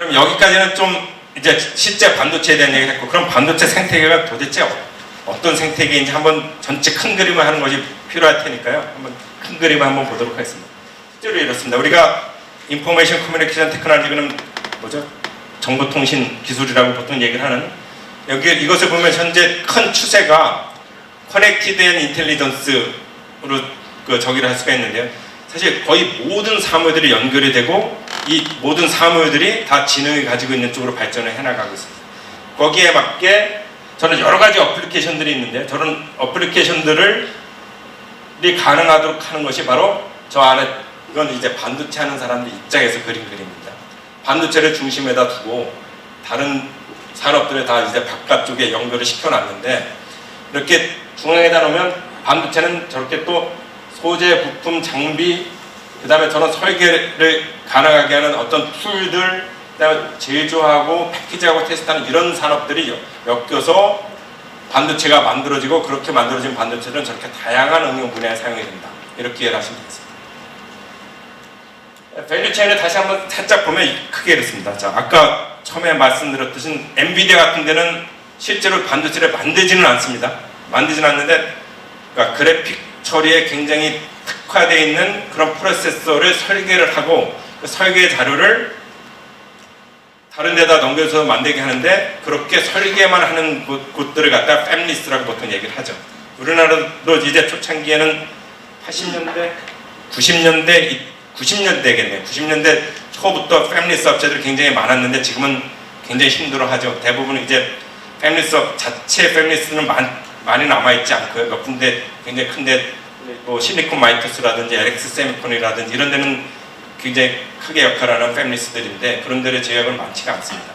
그럼 여기까지는 좀 이제 실제 반도체에 대한 얘기를 했고, 그럼 반도체 생태계가 도대체 어떤 생태계인지 한번 전체 큰 그림을 하는 것이 필요할 테니까요. 한번 큰 그림을 한번 보도록 하겠습니다. 실제로 이렇습니다. 우리가 인포메이션 커뮤니케이션 테크놀로지는 뭐죠? 정보통신 기술이라고 보통 얘기를 하는, 여기 이것을 보면 현재 큰 추세가 커넥티드 앤 인텔리전스로 저기를 할 수가 있는데요. 사실 거의 모든 사무들이 연결이 되고 이 모든 사무들이 다 지능을 가지고 있는 쪽으로 발전을 해나가고 있습니다. 거기에 맞게 저는 여러 가지 어플리케이션들이 있는데, 저런 어플리케이션들이 가능하도록 하는 것이 바로 저 안에, 이건 이제 반도체 하는 사람들 입장에서 그린 그림입니다. 반도체를 중심에다 두고 다른 산업들을 다 이제 바깥쪽에 연결을 시켜놨는데, 이렇게 중앙에다 놓으면 반도체는 저렇게 또 소재, 부품, 장비, 그 다음에 저런 설계를 가능하게 하는 어떤 툴들, 그 다음에 제조하고 패키지하고 테스트하는 이런 산업들이 엮여서 반도체가 만들어지고, 그렇게 만들어진 반도체는 저렇게 다양한 응용 분야에 사용이 된다. 이렇게 이해를 하시면 되겠습니다. 밸류체인을 다시 한번 살짝 보면 크게 이렇습니다. 자, 아까 처음에 말씀드렸듯이 엔비디아 같은 데는 실제로 반도체를 만들지는 않습니다. 만들지는 않는데, 그러니까 그래픽 처리에 굉장히 특화되어 있는 그런 프로세서를 설계를 하고, 그 설계 자료를 다른 데다 넘겨서 만들게 하는데, 그렇게 설계만 하는 곳들을 갖다 팹리스라고 보통 얘기를 하죠. 우리나라도 이제 초창기에는 80년대, 90년대겠네요. 90년대 초부터 팹리스 업체들이 굉장히 많았는데 지금은 굉장히 힘들어하죠. 대부분 이제 팹리스 자체 팹리스는 많이 남아있지 않고요. 몇 군데 굉장히 큰데, 뭐 실리콘 마이토스라든지 LX 세미콘이라든지 이런 데는 굉장히 크게 역할하는 팹리스들인데, 그런 데를 제약은 많지가 않습니다.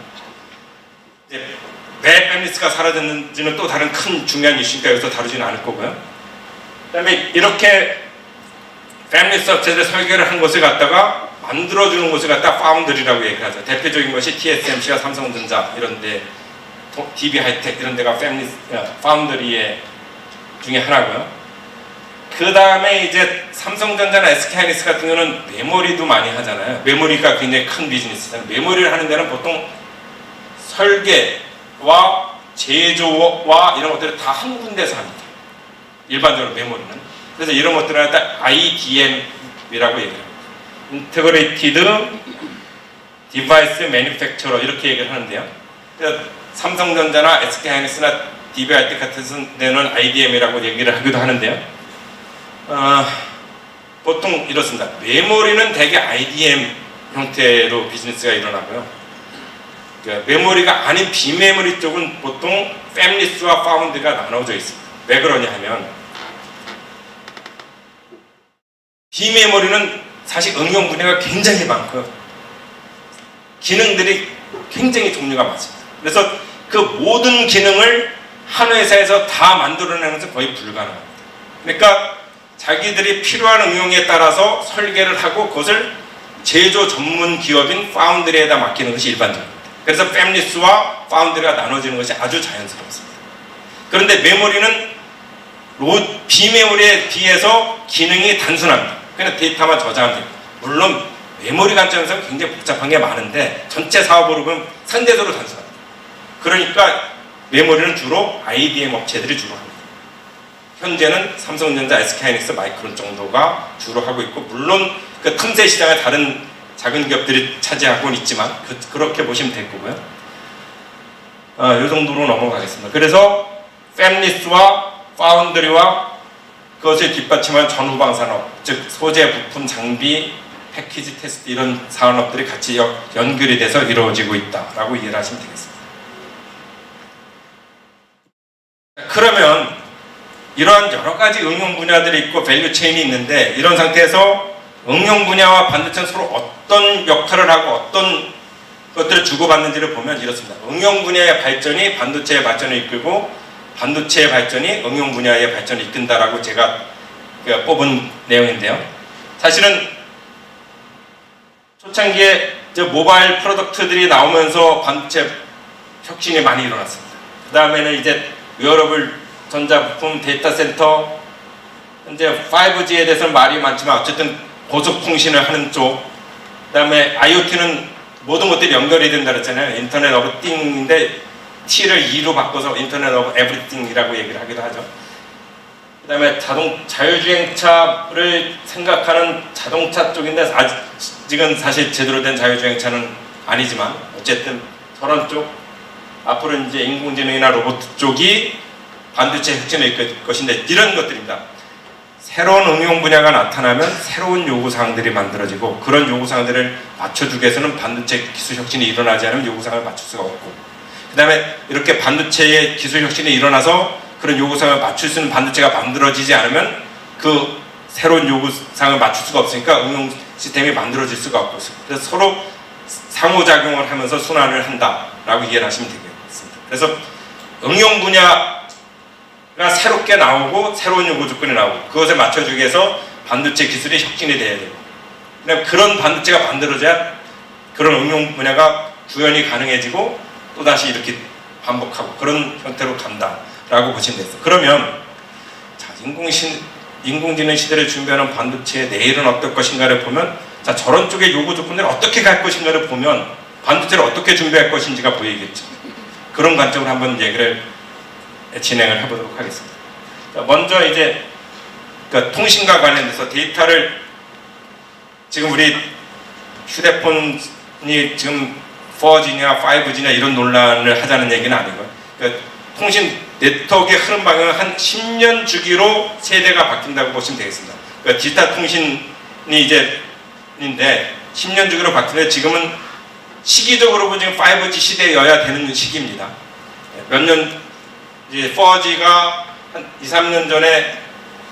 이제 왜 팹리스가 사라졌는지는 또 다른 큰 중요한 이슈니까 여기서 다루지는 않을 거고요. 그 다음에 이렇게 팹리스 업체들의 설계를 한 것을 갖다가 만들어주는 것을 갖다 파운드리라고 얘기를 하죠. 대표적인 것이 TSMC와 삼성전자 이런데, DB 하이텍 이런 데가 파운드리의 중에 하나고요. 그 다음에 이제 삼성전자나 SK하이닉스 같은 경우는 메모리도 많이 하잖아요. 메모리가 굉장히 큰 비즈니스잖아요. 메모리를 하는 데는 보통 설계와 제조와 이런 것들을 다 한 군데서 합니다. 일반적으로 메모리는. 그래서 이런 것들을 갖다 IDM이라고 얘기를 합니다. Integrated Device Manufacturer 이렇게 얘기를 하는데요. 삼성전자나 SK하이닉스나 DB하이텍 같은 데는 IDM이라고 얘기를 하기도 하는데요. 보통 이렇습니다. 메모리는 대개 IDM 형태로 비즈니스가 일어나고요. 그러니까 메모리가 아닌 비메모리 쪽은 보통 팹리스와 파운드가 나눠져 있습니다. 왜 그러냐 하면, 비메모리는 사실 응용 분야가 굉장히 많고요. 기능들이 굉장히 종류가 많습니다. 그래서 그 모든 기능을 한 회사에서 다 만들어내는 것은 거의 불가능합니다. 그러니까 자기들이 필요한 응용에 따라서 설계를 하고 그것을 제조 전문 기업인 파운드리에다 맡기는 것이 일반적입니다. 그래서 팹리스와 파운드리가 나눠지는 것이 아주 자연스럽습니다. 그런데 메모리는 비메모리에 비해서 기능이 단순합니다. 그냥 데이터만 저장하면 됩니다. 물론 메모리 관점에서 굉장히 복잡한 게 많은데 전체 사업으로 보면 상대적으로 단순합니다. 그러니까 메모리는 주로 IDM 업체들이 주로 합니다. 현재는 삼성전자, SK하이닉스, 마이크론 정도가 주로 하고 있고, 물론 그 틈새 시장을 다른 작은 기업들이 차지하고는 있지만 그렇게 보시면 될 거고요. 이 정도로 넘어가겠습니다. 그래서 팹리스와 파운드리와 그것을 뒷받침한 전후방 산업, 즉 소재, 부품, 장비, 패키지 테스트 이런 산업들이 같이 연결이 돼서 이루어지고 있다라고 이해를 하시면 되겠습니다. 그러면 이러한 여러 가지 응용 분야들이 있고 밸류 체인이 있는데, 이런 상태에서 응용 분야와 반도체는 서로 어떤 역할을 하고 어떤 것들을 주고받는지를 보면 이렇습니다. 응용 분야의 발전이 반도체의 발전을 이끌고, 반도체의 발전이 응용 분야의 발전을 이끈다라고 제가 뽑은 내용인데요. 사실은 초창기에 모바일 프로덕트들이 나오면서 반도체 혁신이 많이 일어났습니다. 그 다음에는 이제 웨어러블 전자부품, 데이터 센터, 현재 5G에 대해서는 말이 많지만 어쨌든 고속 통신을 하는 쪽, 그 다음에 IoT는 모든 것들이 연결이 된다 그랬잖아요. 인터넷 오브 띵인데 T를 E로 바꿔서 인터넷 오브 에브리띵이라고 얘기를 하기도 하죠. 그 다음에 자율주행차를 생각하는 자동차 쪽인데 아직은 사실 제대로 된 자율주행차는 아니지만 어쨌든 저런 쪽 앞으로 이제 인공지능이나 로봇 쪽이 반도체 혁신을 이끌 것인데 이런 것들입니다. 새로운 응용 분야가 나타나면 새로운 요구사항들이 만들어지고 그런 요구사항들을 맞춰주기 위해서는 반도체 기술 혁신이 일어나지 않으면 요구사항을 맞출 수가 없고 그 다음에 이렇게 반도체의 기술 혁신이 일어나서 그런 요구사항을 맞출 수 있는 반도체가 만들어지지 않으면 그 새로운 요구사항을 맞출 수가 없으니까 응용 시스템이 만들어질 수가 없고 그래서 서로 상호작용을 하면서 순환을 한다라고 이해를 하시면 되겠습니다. 그래서 응용 분야가 새롭게 나오고 새로운 요구 조건이 나오고 그것에 맞춰주기 위해서 반도체 기술이 혁신이 돼야 되고 그다음에 그런 반도체가 만들어져야 그런 응용 분야가 구현이 가능해지고 또다시 이렇게 반복하고 그런 형태로 간다라고 보시면 되겠어요. 그러면 자, 인공지능 시대를 준비하는 반도체의 내일은 어떨 것인가를 보면 자, 저런 쪽의 요구 조건들을 어떻게 갈 것인가를 보면 반도체를 어떻게 준비할 것인지가 보이겠죠. 그런 관점으로 한번 얘기를 진행을 해보도록 하겠습니다. 자, 먼저 이제 그러니까 통신과 관련돼서 데이터를 지금 우리 휴대폰이 지금 4G냐 5G냐 이런 논란을 하자는 얘기는 아니고요. 그러니까 통신 네트워크의 흐름 방향은 한 10년 주기로 세대가 바뀐다고 보시면 되겠습니다. 그러니까 디지털 통신이 이제 인데 10년 주기로 바뀌는데 지금은 시기적으로 보면 지금 5G 시대여야 되는 시기입니다. 몇 년 이제 4G가 한 2, 3년 전에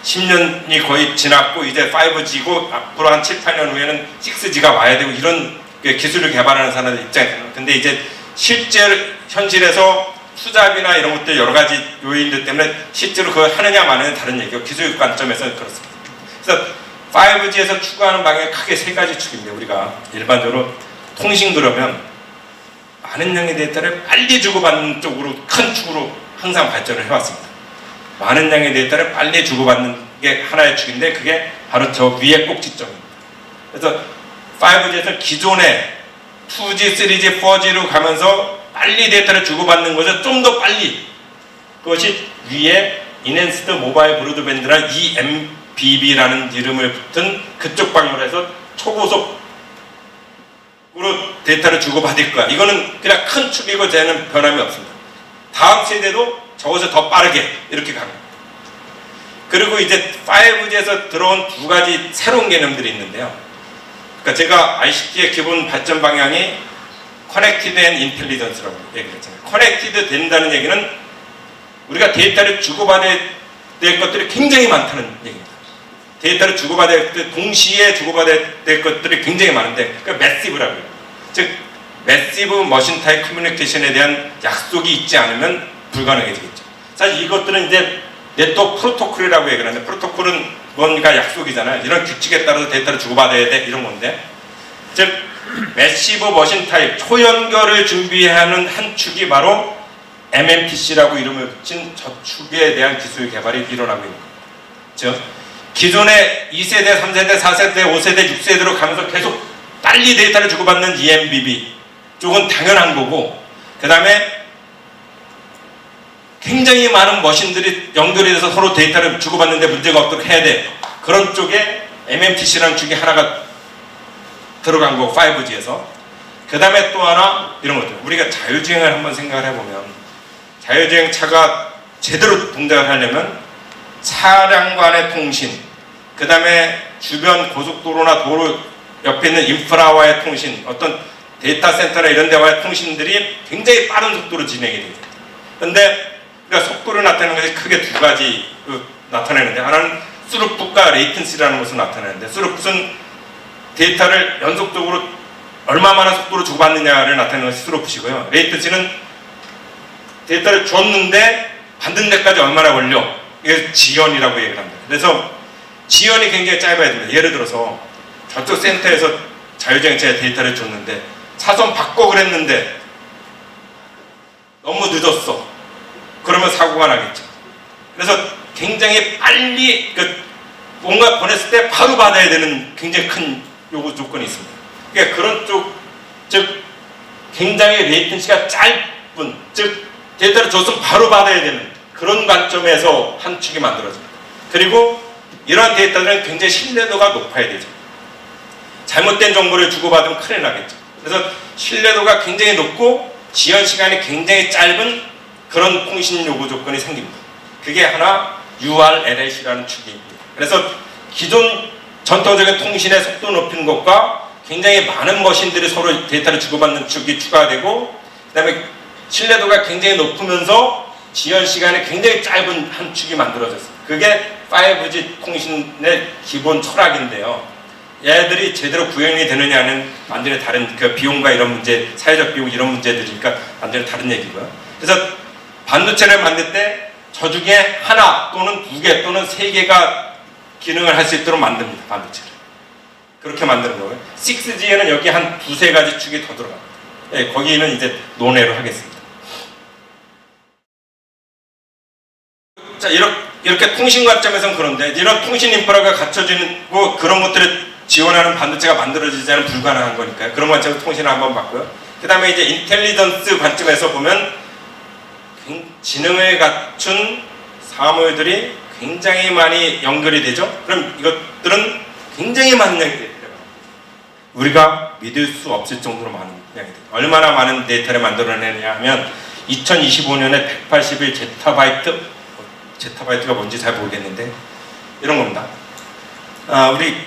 10년이 거의 지났고 이제 5G고 앞으로 한 7, 8년 후에는 6G가 와야 되고 이런 기술을 개발하는 사람들 입장에서는 근데 이제 실제 현실에서 투잡이나 이런 것들 여러 가지 요인들 때문에 실제로 그걸 하느냐 마느냐 다른 얘기고 기술 관점에서는 그렇습니다. 그래서 5G에서 추구하는 방향이 크게 세 가지 축인데 우리가 일반적으로 통신 그러면 많은 양의 데이터를 빨리 주고받는 쪽으로 큰 축으로 항상 발전을 해왔습니다. 많은 양의 데이터를 빨리 주고받는 게 하나의 축인데 그게 바로 저 위의 꼭지점입니다. 그래서 5G에서 기존의 2G, 3G, 4G로 가면서 빨리 데이터를 주고받는 것을 좀 더 빨리 그것이 위에 Enhanced Mobile Broadband라는 EMBB라는 이름을 붙은 그쪽 방향으로 해서 초고속으로 데이터를 주고받을 거야. 이거는 그냥 큰 축이고 쟤는 변함이 없습니다. 다음 세대도 저것을 더 빠르게 이렇게 갑니다. 그리고 이제 5G에서 들어온 두 가지 새로운 개념들이 있는데요. 그러니까 제가 ICT의 기본 발전 방향이 커넥티드 앤 인텔리전스라고 얘기했잖아요. 커넥티드 된다는 얘기는 우리가 데이터를 주고받아야 될 것들이 굉장히 많다는 얘기입니다. 데이터를 주고받아야 될 동시에 주고받아야 될 것들이 굉장히 많은데 그러니까 매시브라고 해요. 즉 매시브 머신 타입 커뮤니케이션에 대한 약속이 있지 않으면 불가능해지겠죠. 사실 이것들은 이제 네트워크 프로토콜이라고 얘기를 하는데 프로토콜은 뭔가 약속이잖아요. 이런 규칙에 따라서 데이터를 주고받아야 돼 이런 건데 즉 매시브 머신 타입 초연결을 준비하는 한 축이 바로 MMTC라고 이름을 붙인 저축에 대한 기술 개발이 일어나고 있는 겁니다. 즉 기존의 2세대, 3세대, 4세대, 5세대, 6세대로 가면서 계속 빨리 데이터를 주고받는 EMBB 쪽은 당연한 거고 그 다음에 굉장히 많은 머신들이 연결이 돼서 서로 데이터를 주고받는데 문제가 없도록 해야 돼. 그런 쪽에 MMTC라는 축이 하나가 들어간 거고 5G에서 그 다음에 또 하나 이런 것들 우리가 자율주행을 한번 생각을 해보면 자율주행차가 제대로 동작을 하려면 차량 간의 통신 그 다음에 주변 고속도로나 도로 옆에 있는 인프라와의 통신 어떤 데이터 센터나 이런 데와의 통신들이 굉장히 빠른 속도로 진행이 되죠. 그런데 그러니까 속도를 나타내는 것이 크게 두 가지 나타내는데 하나는 스루풋과 레이턴시라는 것을 나타내는데 스루풋은 데이터를 연속적으로 얼마나 속도로 주고받느냐를 나타내는 것이 스루풋이고요. 레이턴시는 데이터를 줬는데 받는 데까지 얼마나 걸려 이게 지연이라고 얘기를 합니다. 그래서 지연이 굉장히 짧아야 됩니다. 예를 들어서 저쪽 센터에서 자율주행차에 데이터를 줬는데 차선 바꿔 그랬는데 너무 늦었어. 그러면 사고가 나겠죠. 그래서 굉장히 빨리 뭔가 보냈을 때 바로 받아야 되는 굉장히 큰 요구 조건이 있습니다. 그러니까 그런 쪽, 즉 굉장히 레이턴시가 짧은, 즉 데이터를 줬으면 바로 받아야 되는 그런 관점에서 한 축이 만들어집니다. 그리고 이러한 데이터들은 굉장히 신뢰도가 높아야 되죠. 잘못된 정보를 주고받으면 큰일 나겠죠. 그래서 신뢰도가 굉장히 높고 지연 시간이 굉장히 짧은 그런 통신 요구 조건이 생깁니다. 그게 하나 URLLC라는 축입니다. 그래서 기존 전통적인 통신의 속도 높이는 것과 굉장히 많은 머신들이 서로 데이터를 주고받는 축이 추가되고, 그 다음에 신뢰도가 굉장히 높으면서 지연 시간이 굉장히 짧은 한 축이 만들어졌어요. 그게 5G 통신의 기본 철학인데요. 얘들이 제대로 구현이 되느냐는 완전히 다른 그 비용과 이런 문제, 사회적 비용 이런 문제들이니까 완전히 다른 얘기고요. 그래서 반도체를 만들 때 저 중에 하나 또는 두 개 또는 세 개가 기능을 할 수 있도록 만듭니다. 반도체를. 그렇게 만드는 거고요. 6G에는 여기 한 두세 가지 축이 더 들어갑니다. 예, 거기는 이제 논외로 하겠습니다. 자, 이렇게 통신 관점에서는 그런데 이런 통신 인프라가 갖춰지고 그런 것들을 지원하는 반도체가 만들어지지 않으면 불가능한 거니까요. 그런 관점에서 통신을 한번 봤고요. 그 다음에 이제 인텔리전스 관점에서 보면 지능을 갖춘 사물들이 굉장히 많이 연결이 되죠. 그럼 이것들은 굉장히 많은 양이 돼요. 우리가 믿을 수 없을 정도로 많은 양이 돼요. 얼마나 많은 데이터를 만들어내냐 하면 2025년에 181 제타바이트가 뭔지 잘 모르겠는데 이런 겁니다. 우리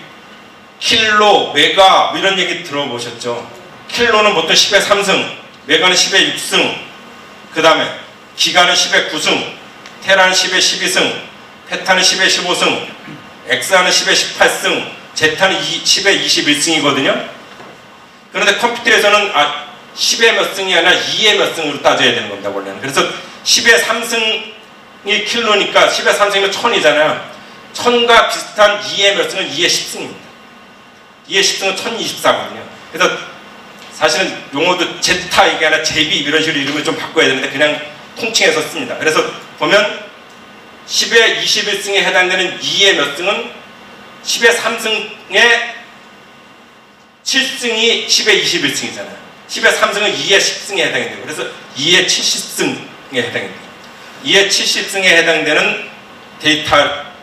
킬로, 메가 이런 얘기 들어보셨죠? 킬로는 보통 10의 3승, 메가는 10의 6승, 그 다음에 기가는 10의 9승, 테라는 10의 12승, 페타는 10의 15승, 엑사는 10의 18승, 제타는 10의 21승이거든요. 그런데 컴퓨터에서는 10의 몇 승이 아니라 2의 몇 승으로 따져야 되는 겁니다, 원래는. 그래서 10의 3승이 킬로니까 10의 3승이면 1000이잖아요. 1000과 비슷한 2의 몇 승은 2의 10승입니다. 2의 10승은 1024거든요. 그래서 사실은 용어도 제타 이게 아니라 제비 이런 식으로 이름을 좀 바꿔야 되는데 그냥 통칭해서 씁니다. 그래서 보면 10의 21승에 해당되는 2의 몇 승은 10의 3승의 7승이 10의 21승이잖아요. 10의 3승은 2의 10승에 해당이 되고 그래서 2의 70승에 해당이 됩니다. 2의 70승에 해당되는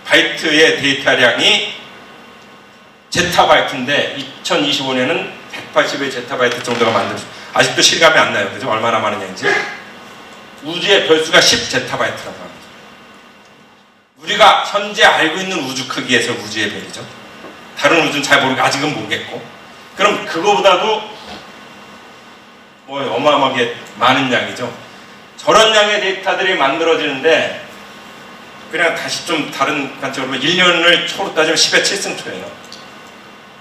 바이트의 데이터량이 제타바이트인데 2025년은 180의 제타바이트 정도가 만들어졌어요. 아직도 실감이 안 나요. 그죠? 얼마나 많은 양인지. 우주의 별수가 10제타바이트라고 합니다. 우리가 현재 알고 있는 우주 크기에서 우주의 별이죠. 다른 우주는 잘 모르고 아직은 모르겠고. 그럼 그거보다도 어마어마하게 많은 양이죠. 저런 양의 데이터들이 만들어지는데 그냥 다시 좀 다른 관점으로 1년을 초로 따지면 10의 7승초예요.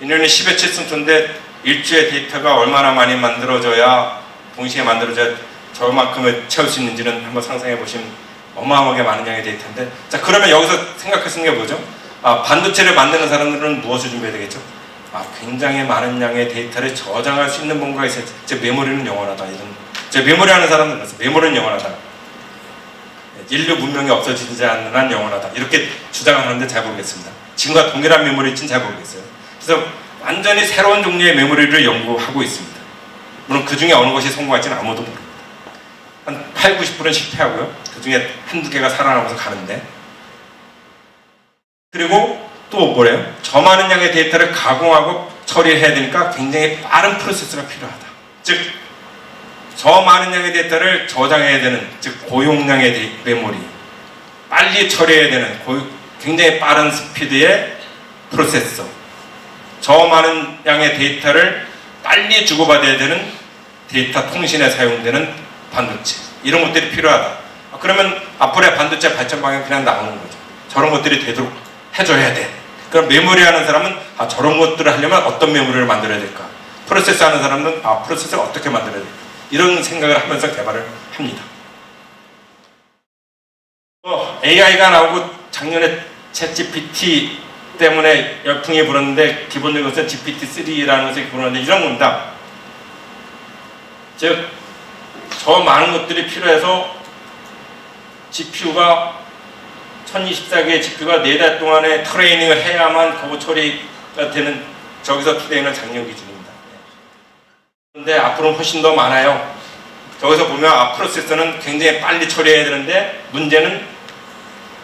1년이 10의 7승초인데 일주의 데이터가 얼마나 많이 만들어져야 동시에 만들어져야 저만큼을 채울 수 있는지는 한번 상상해 보시면 어마어마하게 많은 양의 데이터인데, 자 그러면 여기서 생각할 수 있는 게 뭐죠? 반도체를 만드는 사람들은 무엇을 준비해야 되겠죠? 굉장히 많은 양의 데이터를 저장할 수 있는 뭔가가 있어요. 제 메모리는 영원하다. 제 메모리 하는 사람들은 그래서 메모리는 영원하다. 인류 문명이 없어지지 않는 한 영원하다. 이렇게 주장하는데 잘 모르겠습니다. 지금과 동일한 메모리일지는 잘 모르겠어요. 그래서 완전히 새로운 종류의 메모리를 연구하고 있습니다. 물론 그 중에 어느 것이 성공할지는 아무도 모릅니다. 한 8, 90%는 실패하고요. 그 중에 한두 개가 살아남아서 가는데. 그리고 또 뭐래요? 저 많은 양의 데이터를 가공하고 처리해야 되니까 굉장히 빠른 프로세스가 필요하다. 즉, 저 많은 양의 데이터를 저장해야 되는, 즉 고용량의 메모리, 빨리 처리해야 되는 굉장히 빠른 스피드의 프로세서, 저 많은 양의 데이터를 빨리 주고받아야 되는 데이터 통신에 사용되는 반도체, 이런 것들이 필요하다. 그러면 앞으로의 반도체 발전 방향이 그냥 나오는 거죠. 저런 것들이 되도록 해줘야 돼. 그럼 메모리 하는 사람은 저런 것들을 하려면 어떤 메모리를 만들어야 될까? 프로세서 하는 사람은 프로세서를 어떻게 만들어야 될까? 이런 생각을 하면서 개발을 합니다. AI가 나오고 작년에 챗GPT 때문에 열풍이 불었는데 기본적인 것은 GPT-3라는 것이 불었는데 이런 겁니다. 즉, 저 많은 것들이 필요해서 GPU가 1024개의 GPU가 4달 동안에 트레이닝을 해야만 거부 처리가 되는, 저기서 투데이는 작년 기준입니다. 근데 앞으로는 훨씬 더 많아요. 저기서 보면 프로세서는 굉장히 빨리 처리해야 되는데 문제는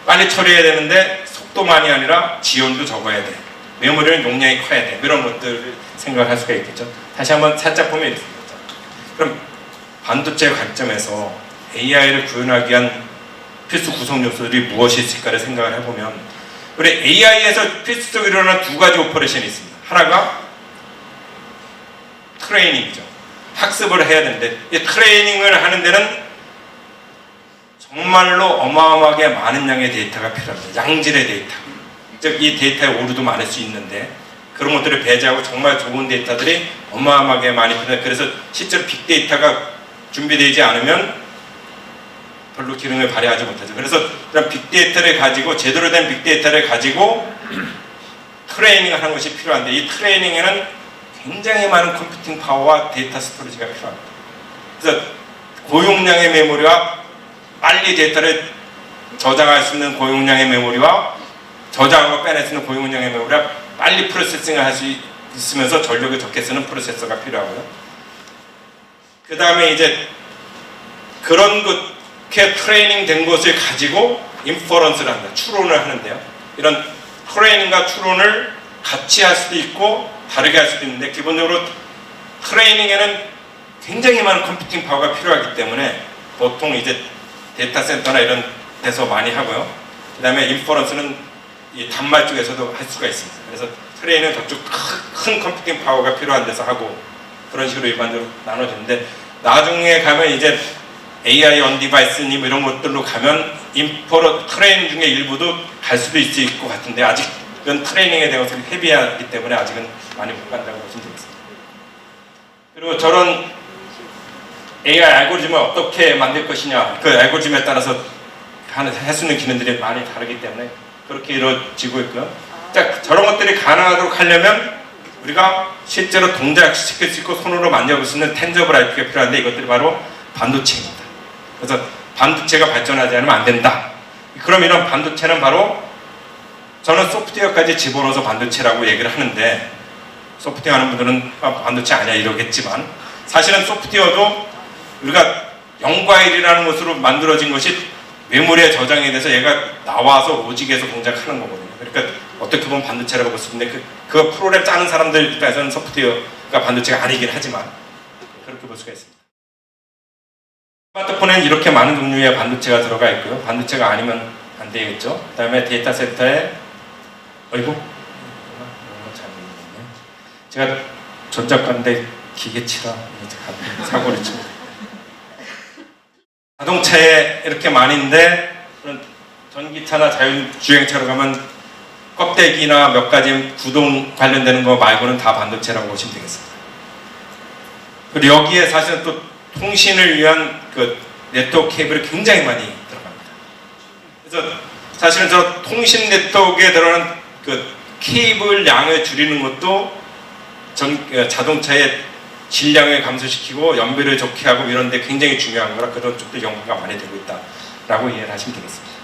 빨리 처리해야 되는데 속도만이 아니라 지연도 적어야 돼. 메모리는 용량이 커야 돼. 이런 것들을 생각할 수가 있겠죠. 다시 한번 살짝 보면 있습니다. 그럼 반도체 관점에서 AI를 구현하기 위한 필수 구성 요소들이 무엇이 있을까를 생각을 해보면 우리 AI에서 필수적으로 일어나는 두 가지 오퍼레이션이 있습니다. 하나가 트레이닝이죠. 학습을 해야 되는데 이 트레이닝을 하는 데는 정말로 어마어마하게 많은 양의 데이터가 필요합니다. 양질의 데이터. 즉 이 데이터의 오류도 많을 수 있는데 그런 것들을 배제하고 정말 좋은 데이터들이 어마어마하게 많이 필요해요. 그래서 실제로 빅데이터가 준비되지 않으면 별로 기능을 발휘하지 못하죠. 그래서 그런 빅데이터를 가지고 제대로 된 빅데이터를 가지고 트레이닝을 하는 것이 필요한데 이 트레이닝에는 굉장히 많은 컴퓨팅 파워와 데이터 스토리지가 필요합니다. 그래서 고용량의 메모리와 빨리 데이터를 저장할 수 있는 고용량의 메모리와 저장하고 빼낼 수 있는 고용량의 메모리와 빨리 프로세싱을 할 수 있으면서 전력을 적게 쓰는 프로세서가 필요하고요. 그 다음에 이제 그런 그렇게 트레이닝 된 것을 가지고 인퍼런스를 한다. 추론을 하는데요. 이런 트레이닝과 추론을 같이 할 수도 있고 다르게 할 수도 있는데 기본적으로 트레이닝에는 굉장히 많은 컴퓨팅 파워가 필요하기 때문에 보통 이제 데이터 센터나 이런 데서 많이 하고요. 그 다음에 인퍼런스는 이 단말 쪽에서도 할 수가 있습니다. 그래서 트레이닝은 저쪽 큰 컴퓨팅 파워가 필요한 데서 하고 그런 식으로 일반적으로 나눠지는데 나중에 가면 이제 AI on device님 이런 것들로 가면 트레이닝 중에 일부도 갈 수도 있을 것 같은데 아직은 트레이닝에 대해서 헤비하기 때문에 아직은 많이 못 간다고 보시면 되겠습니다. 그리고 저런 AI 알고리즘을 어떻게 만들 것이냐 그 알고리즘에 따라서 할 수 있는 기능들이 많이 다르기 때문에 그렇게 이루어지고 있고요. 자, 저런 것들이 가능하도록 하려면 우리가 실제로 동작시킬 수 있고 손으로 만져볼 수 있는 텐저블 IP가 필요한데 이것들이 바로 반도체입니다. 그래서 반도체가 발전하지 않으면 안 된다. 그럼 이런 반도체는 바로 저는 소프트웨어까지 집어넣어서 반도체라고 얘기를 하는데 소프트웨어 하는 분들은 반도체 아니야 이러겠지만 사실은 소프트웨어도 우리가 0과 1이라는 것으로 만들어진 것이 메모리에 저장이 돼서 얘가 나와서 로직에서 동작하는 거거든요. 그러니까 어떻게 보면 반도체라고 볼 수 있는데 그 프로그램 짜는 사람들 입장에서는 소프트웨어가 반도체가 아니긴 하지만 그렇게 볼 수가 있습니다. 스마트폰에는 이렇게 많은 종류의 반도체가 들어가 있고요. 반도체가 아니면 안 되겠죠. 그 다음에 데이터 센터에 어이구 제가 전작가인데 기계치라 사고를 칩니다. 자동차에 이렇게 많은데 전기차나 자율주행차로 가면 껍데기나 몇 가지 구동 관련되는 거 말고는 다 반도체라고 보시면 되겠습니다. 그리고 여기에 사실은 또 통신을 위한 그 네트워크 케이블이 굉장히 많이 들어갑니다. 그래서 사실은 저 통신 네트워크에 들어가는 그 케이블 양을 줄이는 것도 자동차의 질량을 감소시키고 연비를 좋게 하고 이런 데 굉장히 중요한 거라 그런 쪽도 연구가 많이 되고 있다라고 이해를 하시면 되겠습니다.